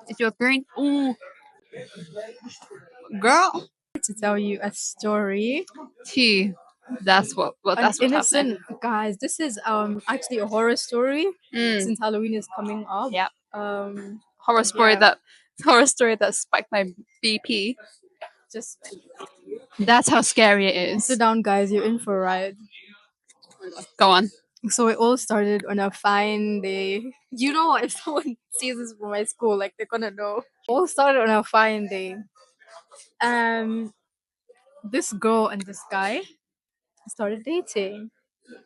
If you're green, ooh, girl, To tell you a story. tea. That's what. Well, An that's what's happening. innocent guys. This is actually a horror story since Halloween is coming up. Yeah. Um, Horror story yeah. that horror story that spiked my BP. Just That's how scary it sit is. down, guys. You're in for a ride. Go on. So it all started on a fine day. You know, if someone sees this from my school, like they're gonna know. All started on a fine day. This girl and this guy started dating.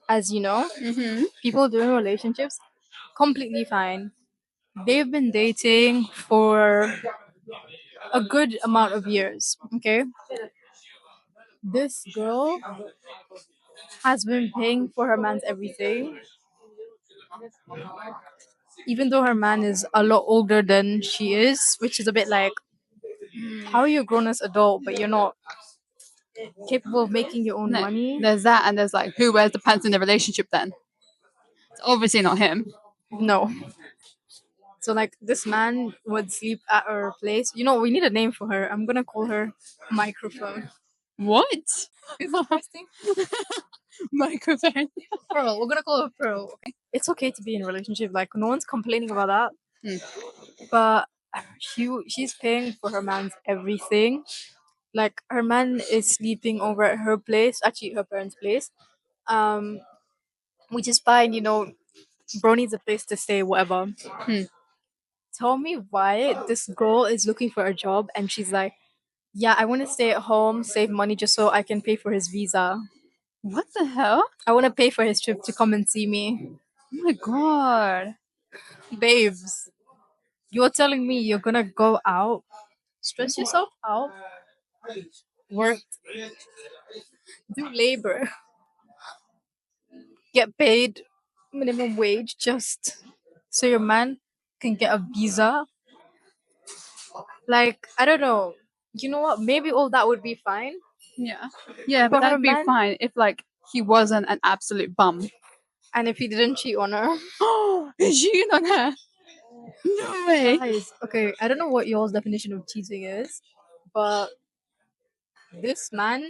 As you know, people doing relationships completely fine. They've been dating for a good amount of years. Okay, this girl has been paying for her man's everything, even though her man is a lot older than she is, which is a bit like, how are you a grown as adult, but you're not capable of making your own No, money? there's that, and there's like, who wears the pants in the relationship? Then it's obviously not him. No. So like this man would sleep at her place. You know, we need a name for her. I'm gonna call her Microphone. What? It's interesting. Microphone. Pearl. We're gonna call her Pearl. Okay. It's okay to be in a relationship. Like no one's complaining about that. But she's paying for her man's everything. Like her man is sleeping over at her place, actually her parents' place. Um, which is fine. You know, bro needs a place to stay. Whatever. Tell me why this girl is looking for a job and she's like, yeah, I want to stay at home, save money just so I can pay for his visa. What the hell? I want to pay for his trip to come and see me. Oh my god. Babes, you're telling me you're gonna go out, stress yourself out, work, do labor, get paid minimum wage just so your man can get a visa? Like, I don't know. You know what? Maybe all that would be fine. Yeah. Yeah, but But her that'd be man, fine if like he wasn't an absolute bum. and if he didn't cheat on her. Oh, is she not her? No way. Guys, okay, I don't know what y'all's definition of cheating is, but this man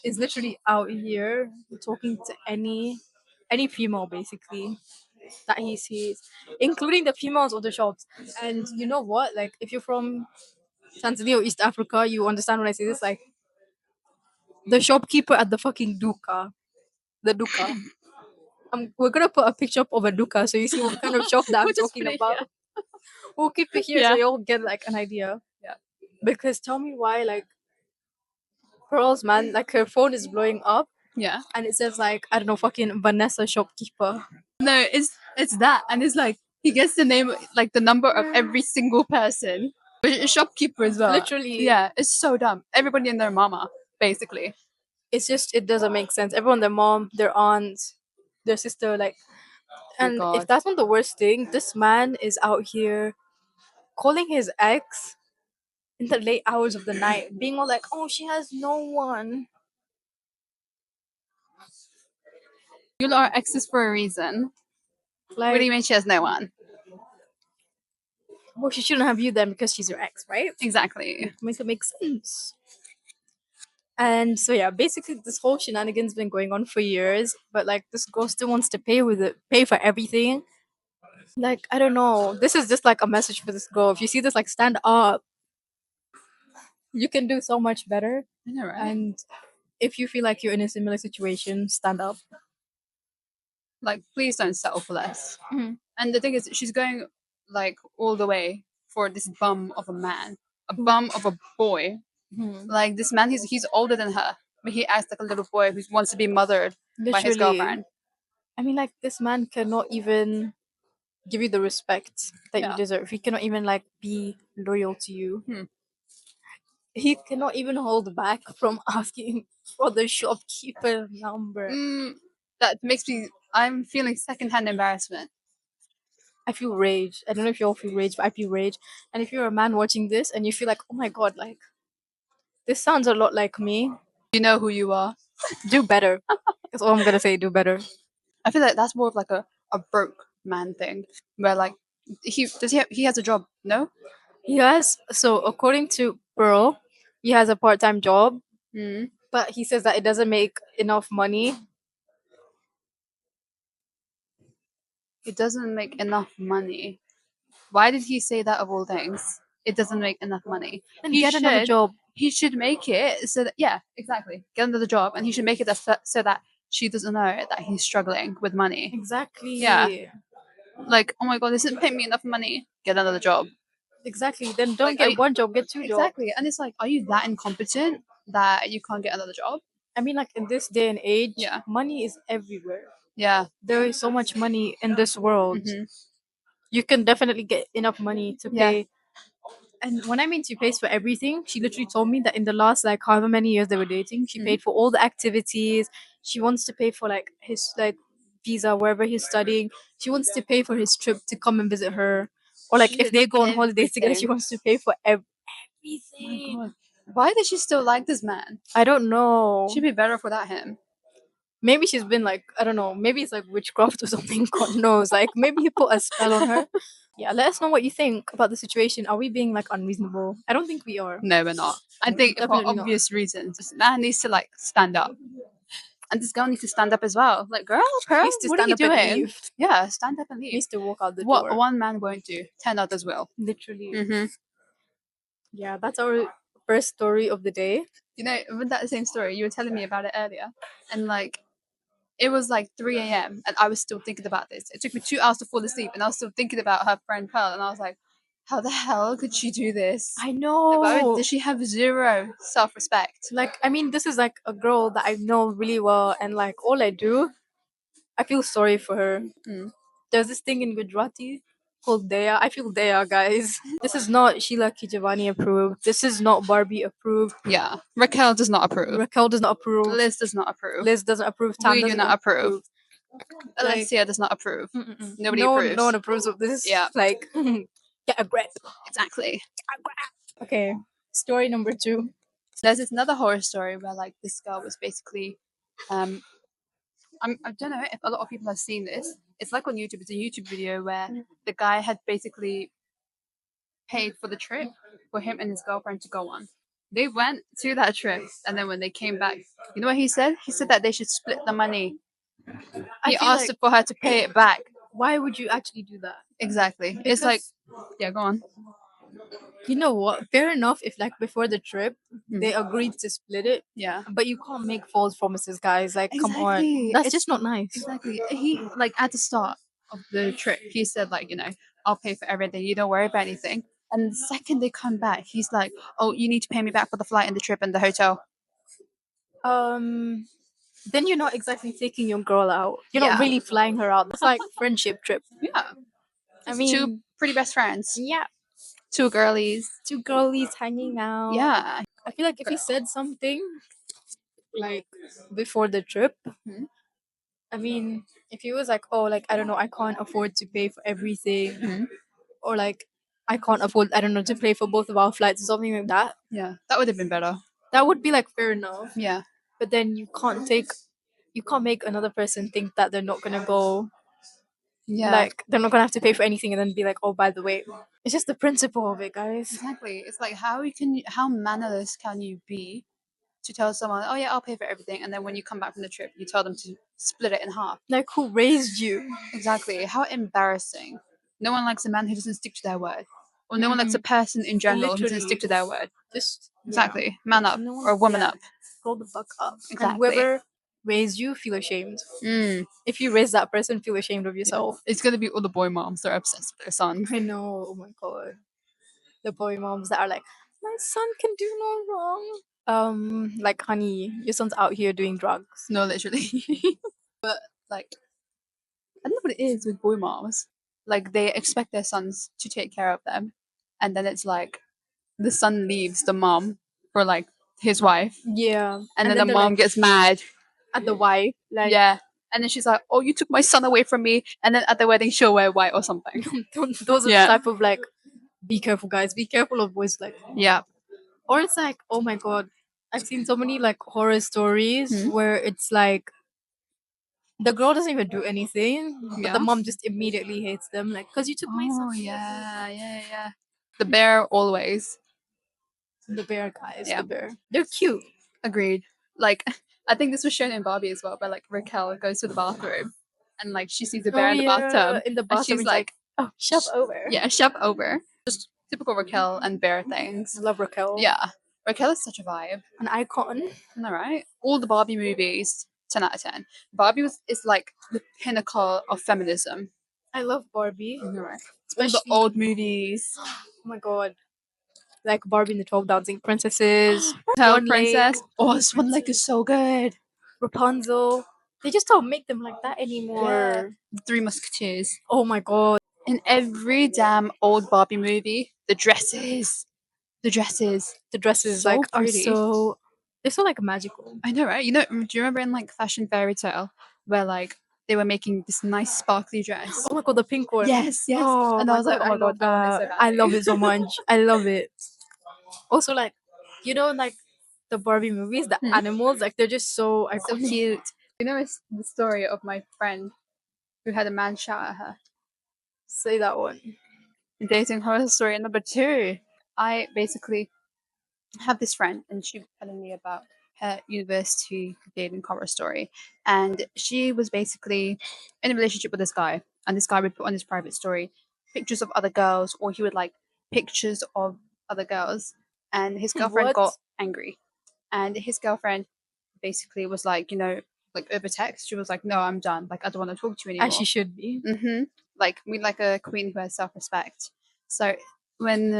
is literally out here talking to any female basically that he sees, including the females of the shops. And you know what? Like if you're from Tanzania or East Africa, you understand when I say this. Like the shopkeeper at the fucking duka, the duka. We're gonna put a picture up of a duka so you see what kind of shop that I'm We'll just talking put it about. here. We'll keep it here so Yeah. you'll get like an idea. Yeah. Because tell me why, like Pearl's man, like her phone is blowing up Yeah. and it says like, I don't know, fucking Vanessa shopkeeper. No, it's that, and it's like he gets the name, like the number of every single person, but a shopkeeper as well. Literally. Yeah, it's so dumb. Everybody and their mama, basically. It's just it doesn't make sense. Everyone, their mom, their aunt, their sister, like, and if God. that's not the worst thing, this man is out here calling his ex in the late hours of the night, being all like, "Oh, she has no one." You lot are exes for a reason. What do Like, you mean she has no one? well, she shouldn't have you then because she's your ex, right? Exactly. Makes it make sense. And so yeah, basically this whole shenanigans been going on for years, but like this girl still wants to pay for everything. Like, I don't know. This is just like a message for this girl. If you see this, like stand up. You can do so much better. I know, right? And if you feel like you're in a similar situation, stand up. Like, please don't settle for less. And the thing is, she's going like all the way for this bum of a man, a bum of a boy. Like this man, he's older than her, but he acts like a little boy who wants to be mothered by his Literally. girlfriend. I mean, like this man cannot even give you the respect that you Yeah. deserve. He cannot even like be loyal to you. He cannot even hold back from asking for the shopkeeper number. That makes me. I'm feeling secondhand embarrassment. I feel rage. I don't know if you all feel rage, but I feel rage. And if you're a man watching this and you feel like, oh my god, like this sounds a lot like me, You know who you are. do better. That's all I'm gonna say. Do better. I feel like that's more of like a broke man thing, where like He has a job? No. Yes. So according to Pearl, he has a part-time job, Mm. but he says that it doesn't make enough money. It doesn't make enough money. Why did he say that of all things? It doesn't make enough money. Then He get another should. job. He should make it so that, yeah, exactly. Get another job, and he should make it so that she doesn't know that he's struggling with money. Exactly. Yeah. Like, oh my god, this isn't paying me enough money. Get another job. Exactly. Then don't Like, get one job, get two jobs. exactly. And it's like, are you that incompetent that you can't get another job? I mean, like in this day and age, Yeah. money is everywhere. Yeah. There is so much money in this world. Mhm. You can definitely get enough money to Yeah. pay. And when I mean she pays for everything, she literally told me that in the last like however many years they were dating, she paid for all the activities. She wants to pay for like his like visa wherever he's studying. She wants to pay for his trip to come and visit her. Or like She if did they go on holidays together, she everything. wants to pay for Oh my everything. god. Why does she still like this man? I don't know. She'd be better off without him. Maybe she's been like, I don't know, maybe it's like witchcraft or something, God knows. Like maybe he put a spell on her. Yeah, let us know what you think about the situation. Are we being like unreasonable? I don't think we are. No, we're not. I think for Definitely not. obvious reasons, this man needs to like stand up. And this girl needs to stand up as well. Like, girl, Needs to what are stand you up and doing? leave. Yeah, stand up and leave. Needs to walk out the What door. one man won't do, 10 others will. Literally. Mm-hmm. Yeah, that's our first story of the day. You know, with that same story, you were telling me about it earlier. And like, it was like 3 a.m. and I was still thinking about this. It took me 2 hours to fall asleep and I was still thinking about her friend Pearl. And I was like, how the hell could she do this? I Like, know. does she have zero self respect? Like, I mean, this is like a girl that I know really well, and like all I do, I feel sorry for her. Mm. There's this thing in Gujarati called Daya. I feel Daya, guys. This is not Sheila Kijavani approved. This is not Barbie approved. Yeah. Raquel does not approve. Raquel does not approve. Liz does not approve. Liz doesn't approve. Tam We do doesn't not approve. Like, Alexia does not approve. Nobody no, approves. no one approves of this. Yeah. Like, get a grip. Exactly. Okay, story number 2. There's this another horror story where like this girl was basically I don't know if a lot of people have seen this. It's like on YouTube. It's a YouTube video where the guy had basically paid for the trip for him and his girlfriend to go on. They went to that trip, and then when they came back, you know what he said? He said that they should split the money. He asked for her to pay it back. Why would you actually do that? Exactly. It's like, yeah, go on. You know what? Fair enough if like before the trip they agreed to split it. Yeah. But you can't make false promises, guys. Like, come on. Exactly. That's It's just not nice. Exactly. He like at the start of the trip, he said like, I'll pay for everything. You don't worry about anything. And the second they come back, he's like, oh, you need to pay me back for the flight and the trip and the hotel. Then you're not exactly taking your girl out. You're not Yeah. really flying her out. That's like friendship trip. Yeah. I mean, two pretty best friends. yeah, Two girlies. two girlies hanging out. Yeah. I feel like if he said something like before the trip, I mean, if he was like, oh, like, I don't know, I can't afford to pay for everything, or like, I can't afford, I don't know, to pay for both of our flights or something like that, Yeah. That would have been better. that would be like fair enough. Yeah. But then you can't make another person think that they're not gonna go. Yeah. Like, they're not gonna have to pay for anything and then be like, oh, by the way. It's just the principle of it, guys. Exactly. It's like how mannerless can you be to tell someone, oh yeah, I'll pay for everything, and then when you come back from the trip, you tell them to split it in half. Like, who raised you? Exactly. How embarrassing. No one likes a man who doesn't stick to their word. Or no one likes a person in general who doesn't stick to their word. Just Exactly. Man up or woman up. Grow the fuck up. Exactly. And whoever raised you, feel ashamed. If you raise that person, feel ashamed of yourself. It's gonna be all the boy moms that are obsessed with their son. I know. Oh my god. The boy moms that are like, my son can do no wrong. Like, honey, your son's out here doing drugs. No, literally. But like, I don't know what it is with boy moms. Like they expect their sons to take care of them, and then it's like the son leaves the mom for like his wife, Yeah. and then the mom gets mad at the wife. Like, yeah, and then she's like, "Oh, you took my son away from me," and then at the wedding she'll wear white or something. those are Yeah. the type of like, be careful, guys. Be careful of boys like. Yeah. Or it's like, oh my god, I've seen so many like horror stories where it's like The girl doesn't even do anything, but Yeah. the mom just immediately hates them, like, because you took my son. Oh yeah. The bear always. The bear guys, Yeah. the bear. They're cute. Agreed. Like I think this was shown in Barbie as well, where like Raquel goes to the bathroom and like she sees a bear Oh in the yeah, bathtub in the and bathroom, she's it's like, like, oh, shove over. yeah, shove over. Just typical Raquel and bear things. I love Raquel. Yeah. Raquel is such a vibe. An icon. All right. All the Barbie movies, 10 out of 10. Barbie is like the pinnacle of feminism. I love Barbie. All right. All the Especially, old movies. oh my god, like Barbie and the 12 Dancing Princesses, Tell Swan Lake, Princess. Oh, Swan Lake is so good. Rapunzel. They just don't make them like that anymore. The Three Musketeers. Oh my god. In every damn old Barbie movie, the dresses. The dresses. The dresses So like are pretty. so, they're so like magical. I know, right? You know, do you remember in like Fashion Fairy Tale where like they were making this nice sparkly dress? Oh my god, the pink one. Yes. Oh And I my was like, god, oh my I love god, I want it so that. I badly. love it so much. I love it. Also, like, you know, like the Barbie movies, the animals, like they're just so So iconic. cute. You know, it's the story of my friend who had a man shout at her. Say that one. Dating horror story number 2. I basically have this friend, and she was telling me about her university dating horror story. And she was basically in a relationship with this guy, and this guy would put on his private story pictures of other girls, or he would like pictures of other girls. And his girlfriend What? got angry, and his girlfriend basically was like, like over text, she was like, "No, I'm done. Like, I don't want to talk to you As anymore." she should be. Like we like a queen who has self-respect. So when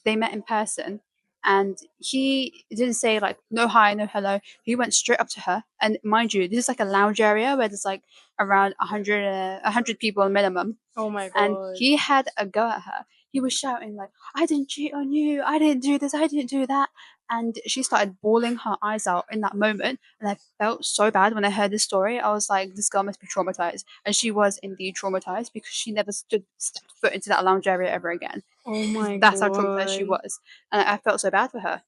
they met in person, and he didn't say like no hi, no hello. He went straight up to her, and mind you, this is like a lounge area where there's like around 100 people minimum, Oh my and god. he had a go at her. He was shouting like, "I didn't cheat on you. I didn't do this. I didn't do that." And she started bawling her eyes out in that moment. And I felt so bad when I heard this story. I was like, this girl must be traumatized. And she was indeed traumatized because she never stepped foot into that lounge area ever again. Oh my That's how traumatized she god. was. And I felt so bad for her.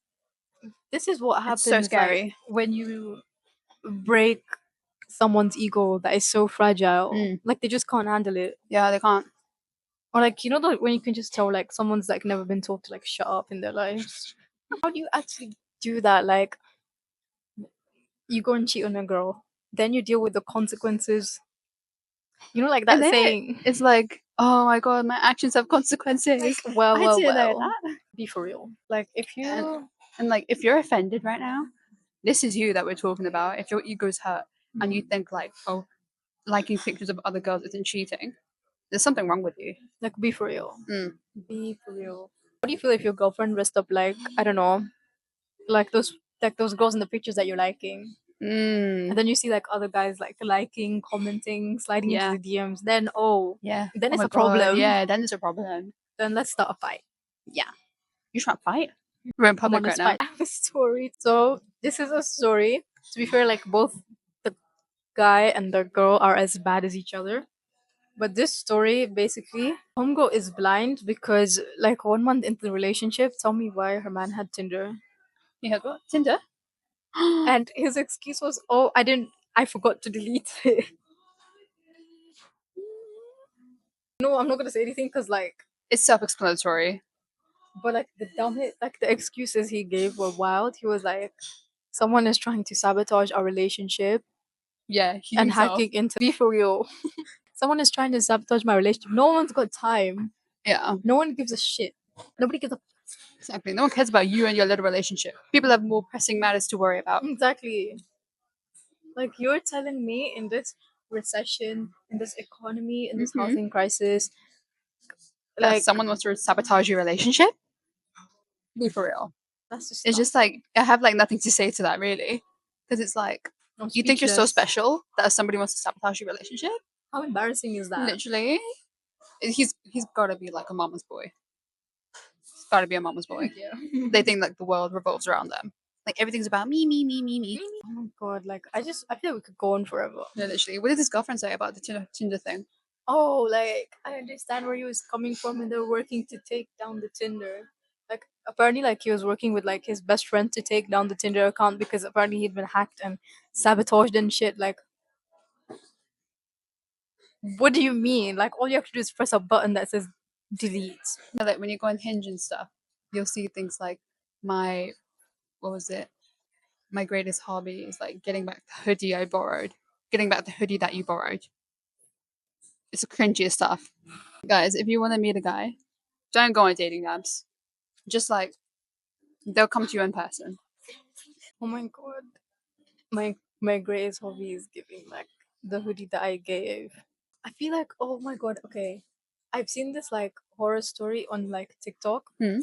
This is what It's so happens like scary. when you break someone's ego that is so fragile. Like they just can't handle it. Yeah, they can't. Or like, you know, when you can just tell like someone's like never been told to like shut up in their lives. How do you actually do that? Like, you go and cheat on a girl, then you deal with the consequences. You know, like And that then saying. it's like, oh my god, my actions have consequences. Like, well, I well, didn't know well. that. Be for real. Like, if you. And like, if you're offended right now, this is you that we're talking about. If your ego's hurt and you think like, oh, liking pictures of other girls isn't cheating, there's something wrong with you. Like, be for real. Mm. Be for real. What do you feel if your girlfriend dressed up like, I don't know, like those girls in the pictures that you're liking? And then you see like other guys like liking, commenting, sliding Yeah. into the DMs. Then Yeah. then Oh it's my a God, problem. Yeah, then it's a problem. Then let's start a fight. Yeah. You trying to fight? We're in Come on, public let's right now. fight. I have a story. So this is a story. To be fair, like both the guy and the girl are as bad as each other. But this story basically, homegirl is blind because like 1 month into the relationship, tell me why her man had Tinder. You have what? Tinder? And his excuse was, oh, I forgot to delete it. No, I'm not gonna say anything because like, It's self-explanatory. but like the excuses he gave were wild. He was like, someone is trying to sabotage our relationship Yeah, he and himself. hacking into, be for real. Someone is trying to sabotage my relationship. No one's got time. Yeah, No one gives a shit. Nobody gives a exactly. No one cares about you and your little relationship. People have more pressing matters to worry about. exactly. Like, you're telling me in this recession, in this economy, in this housing crisis, That like, someone wants to sabotage your relationship? Be for real. that's just It's just like I have like nothing to say to that really, because it's like I'm you think you're so speechless. special that somebody wants to sabotage your relationship. How embarrassing is that? Literally, he's got to be like a mama's boy. He's got to be a mama's boy. Yeah. They think like the world revolves around them. Like everything's about me, me, me, me, me. Oh my god, like I feel like we could go on forever. No, literally. What did his girlfriend say about the Tinder thing? Oh, like I understand where he was coming from, and they're working to take down the Tinder. Like apparently, like he was working with like his best friend to take down the Tinder account because apparently he'd been hacked and sabotaged and shit. Like, What do you mean? Like all you have to do is press a button that says delete. Like when you go on Hinge and stuff, you'll see things like my what was it? My greatest hobby is like getting back the hoodie I borrowed, getting back the hoodie that you borrowed. It's the cringiest stuff. Guys, if you want to meet a guy, don't go on dating apps. Just like they'll come to you in person. Oh my god. My greatest hobby is giving back the hoodie that I gave. I feel like, oh my god, okay. I've seen this like horror story on like TikTok. Hmm.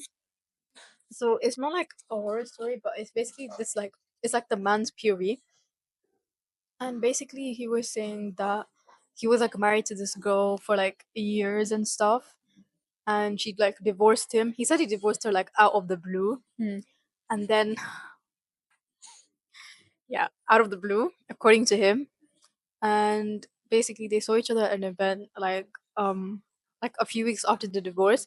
So it's not like a horror story, but it's basically this like it's like the man's POV. And basically he was saying that he was like married to this girl for like years and stuff. And she like divorced him. He said he divorced her like out of the blue. Hmm. And then yeah, out of the blue, according to him. And basically they saw each other at an event like a few weeks after the divorce.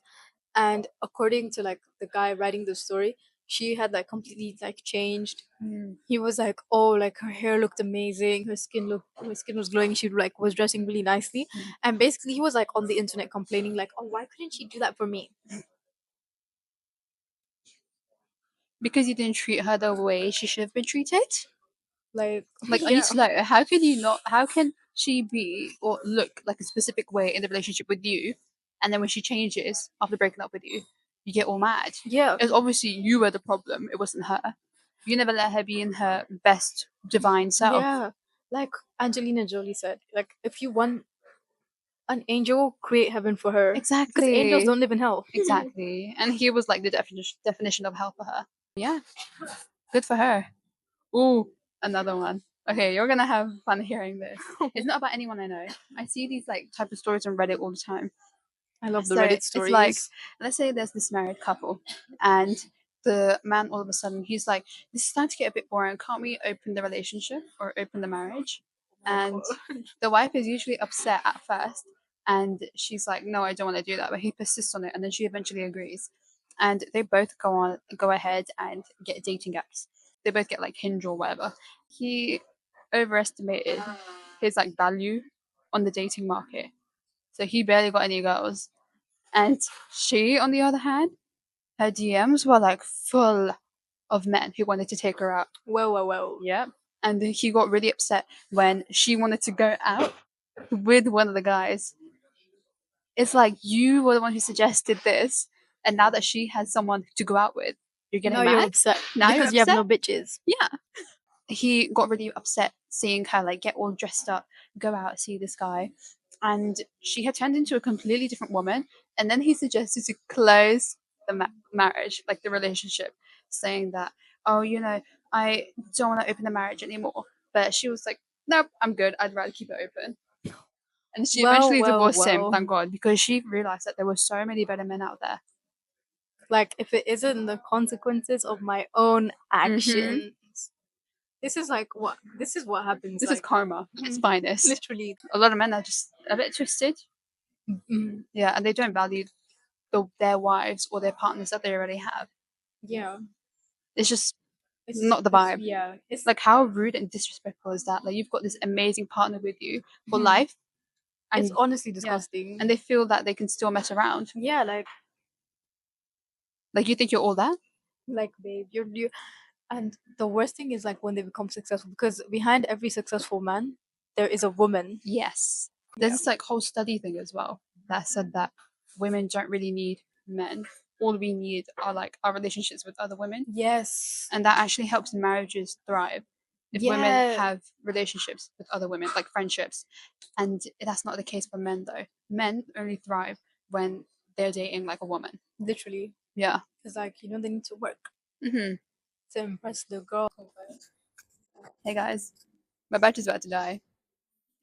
And according to like the guy writing the story, she had like completely like changed. Hmm. He was like, oh, like her hair looked amazing, her skin was glowing, she like was dressing really nicely. And basically he was like on the internet complaining like, oh, why couldn't she do that for me? Because you didn't treat her the way she should have been treated. Like Like, I need yeah, to know how can you not? How can she be or look like a specific way in the relationship with you, and then when she changes after breaking up with you, you get all mad? yeah, It's obviously you were the problem. It wasn't her. You never let her be in her best divine self. yeah. Like Angelina Jolie said, like if you want an angel, create heaven for her. Because angels Exactly. don't live in hell. Exactly. And he was like the definition of hell for her. Yeah. Good for her. Ooh, another one. Okay, you're gonna have fun hearing this. It's not about anyone I know. I see these like type of stories on Reddit all the time. I love the So Reddit it's like, stories. let's say there's this married couple, and the man all of a sudden he's like, "This is starting to get a bit boring. Can't we open the relationship or open the marriage?" And the wife is usually upset at first, and she's like, "No, I don't want to do that," but he persists on it, and then she eventually agrees, and they both go ahead and get dating apps. They both get like Hinge or whatever. He overestimated his like value on the dating market, so he barely got any girls. And she, on the other hand, her DMs were like full of men who wanted to take her out. Well. Yeah. And he got really upset when she wanted to go out with one of the guys. It's like you were the one who suggested this, and now that she has someone to go out with, you're getting Now you're mad? upset Now you're because you have upset? no bitches. Yeah. He got really upset seeing her like get all dressed up, go out, see this guy. And she had turned into a completely different woman. And then he suggested to close the marriage, like the relationship, saying that, oh, I don't want to open the marriage anymore. But she was like, nope, I'm good. I'd rather keep it open. And she eventually divorced him, Well. thank God, because she realized that there were so many better men out there. Like if it isn't the consequences of my own Mm-hmm. actions. This is what happens. This is Like karma at its finest. literally. A lot of men are just a bit twisted. Mhm. Yeah, and they don't value their wives or their partners that they already have. Yeah. It's just not the It's vibe. yeah. It's Like, how rude and disrespectful is that? Like, you've got this amazing partner with you for Mhm. life, It's and honestly yeah, disgusting. and they feel that they can still mess around. Yeah, Like, you think you're all that? like babe, you and the worst thing is like when they become successful because behind every successful man there is a woman. Yes. There's Yeah. this like whole study thing as well that said that women don't really need men. All we need are like our relationships with other women, Yes. and that actually helps marriages thrive if women Yeah. have relationships with other women, like friendships. And that's not the case for men, though. Men only thrive when they're dating like a woman. Literally. Yeah. It's like, they need to work Hmm. to impress the girl. Hey guys, my battery's about to die,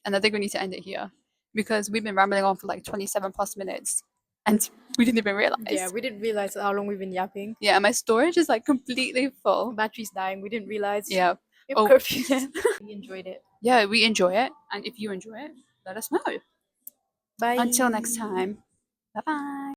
and I think we need to end it here because we've been rambling on for like 27 plus minutes, and we didn't even Yeah, realize. we didn't realize how long we've been yapping. Yeah, my storage is like completely full. Battery's dying. We didn't realize. Yeah. We're Oh, confused. We enjoyed it. yeah, we enjoy it, and if you enjoy it, let us know. Bye. Until next time, bye bye.